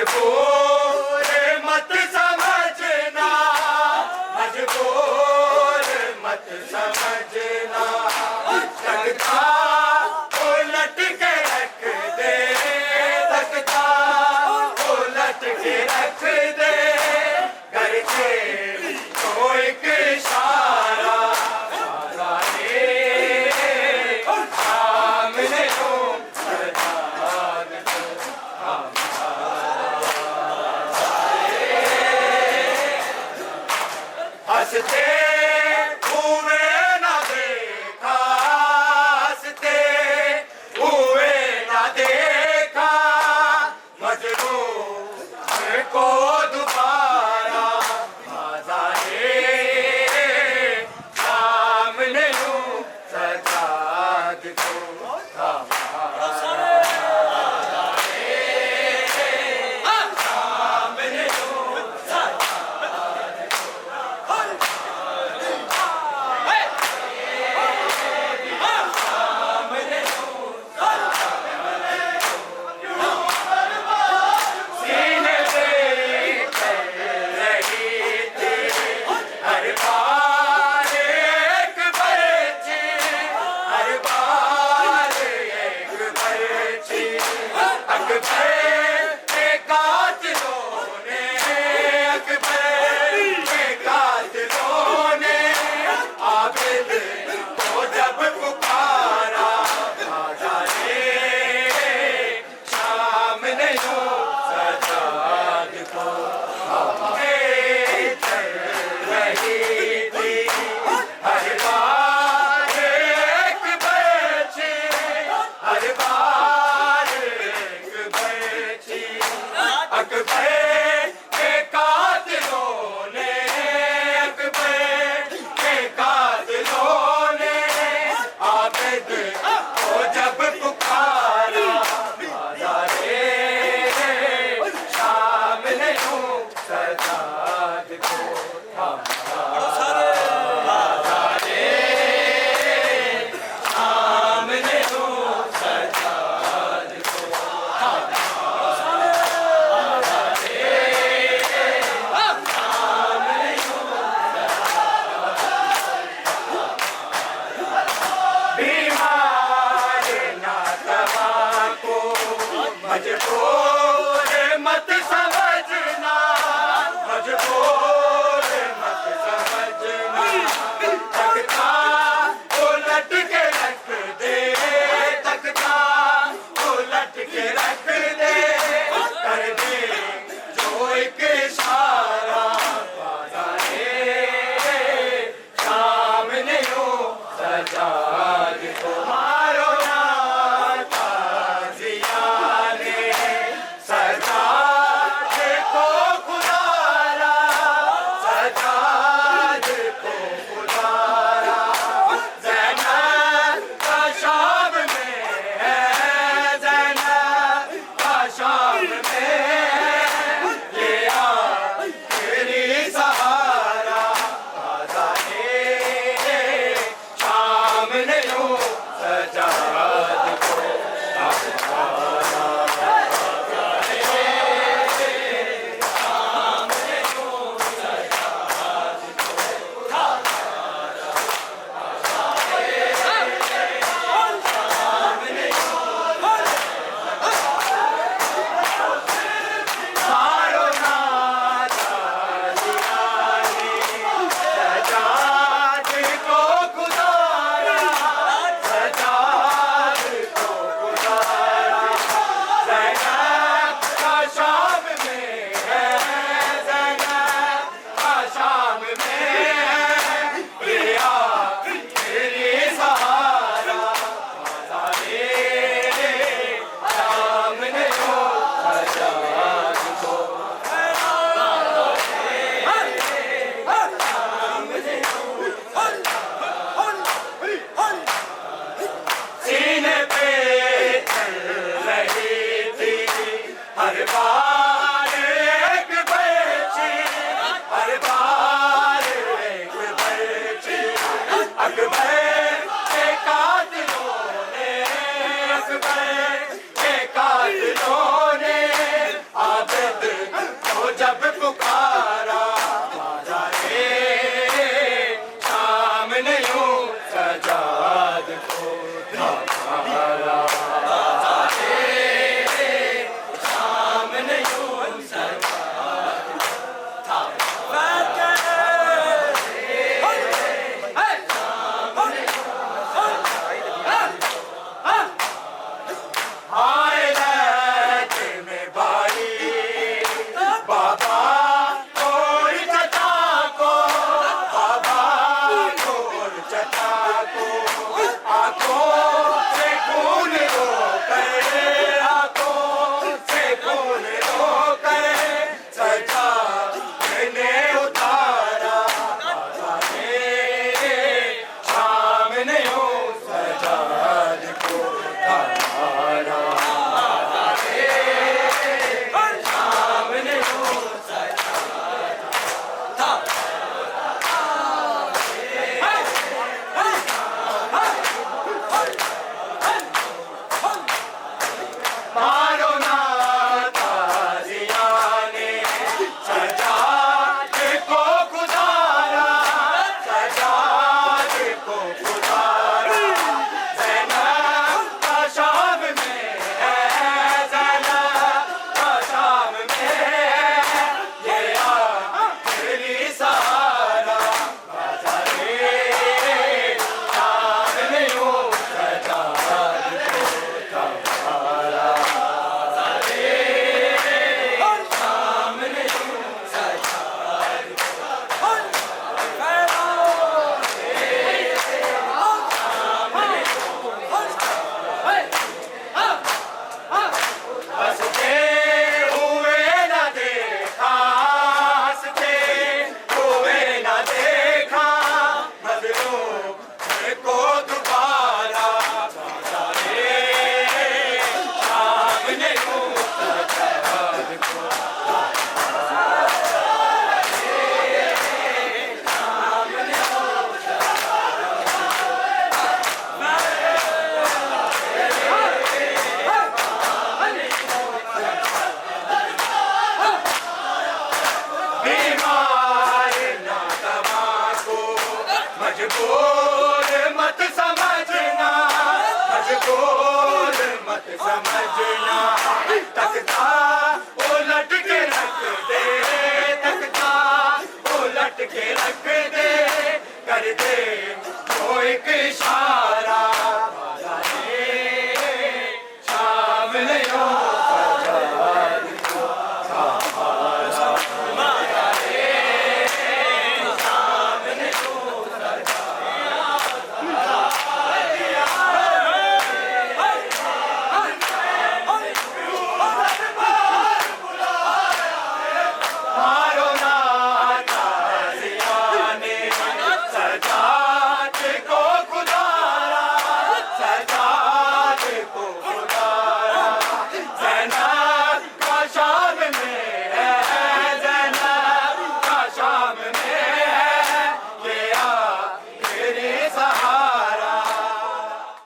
मजबूर मत समझना, मजबूर मत समझना, तख्ता उलट के रख दे, तख्ता उलट के रख दे, घर से तो एक इशारा सामने हो सरदार हंसते हुए न देखा, हंसते हुए न देखा, मजनून को दोबारा बाज़ारे सामने हूँ सजाद को मजबूर मत समझना, मजबूर मत समझना, तख्ता उलट के रख दे, तख्ता उलट के रख दे, कर दे जो एक इशारा बाज़ारे सामने हो सजाद को मारो ना ताज़िया तुम्हारा सामने यूं आए लैट में भाई बाबा और चचा को, बाबा और चचा को आंखों से खून रोके, आंखों से खून रोके सजा मैंने उतारा, बाबा ने सामने हो सजाद को उतारा, सामने हो मारो ना ताजियां ने सजाद को गुजारा, सजाद को गुजारा, ज़ैनब का शाम में है, ज़ैनब का शाम में है, ये आखिरी सहारा, बाज़ारे सामने हो सजाद को उतारा, सामने हो सजाद हंसते हुए न देखा, हंसते हुए न देखा मजनू को दोबारा, बाज़ारे सामने हो सजाद को बीमार ना दवा को मजबूर मत समझना, मजबूर मत समझना, तख्ता उलट के रख दे, तख्ता उलट के रख दे।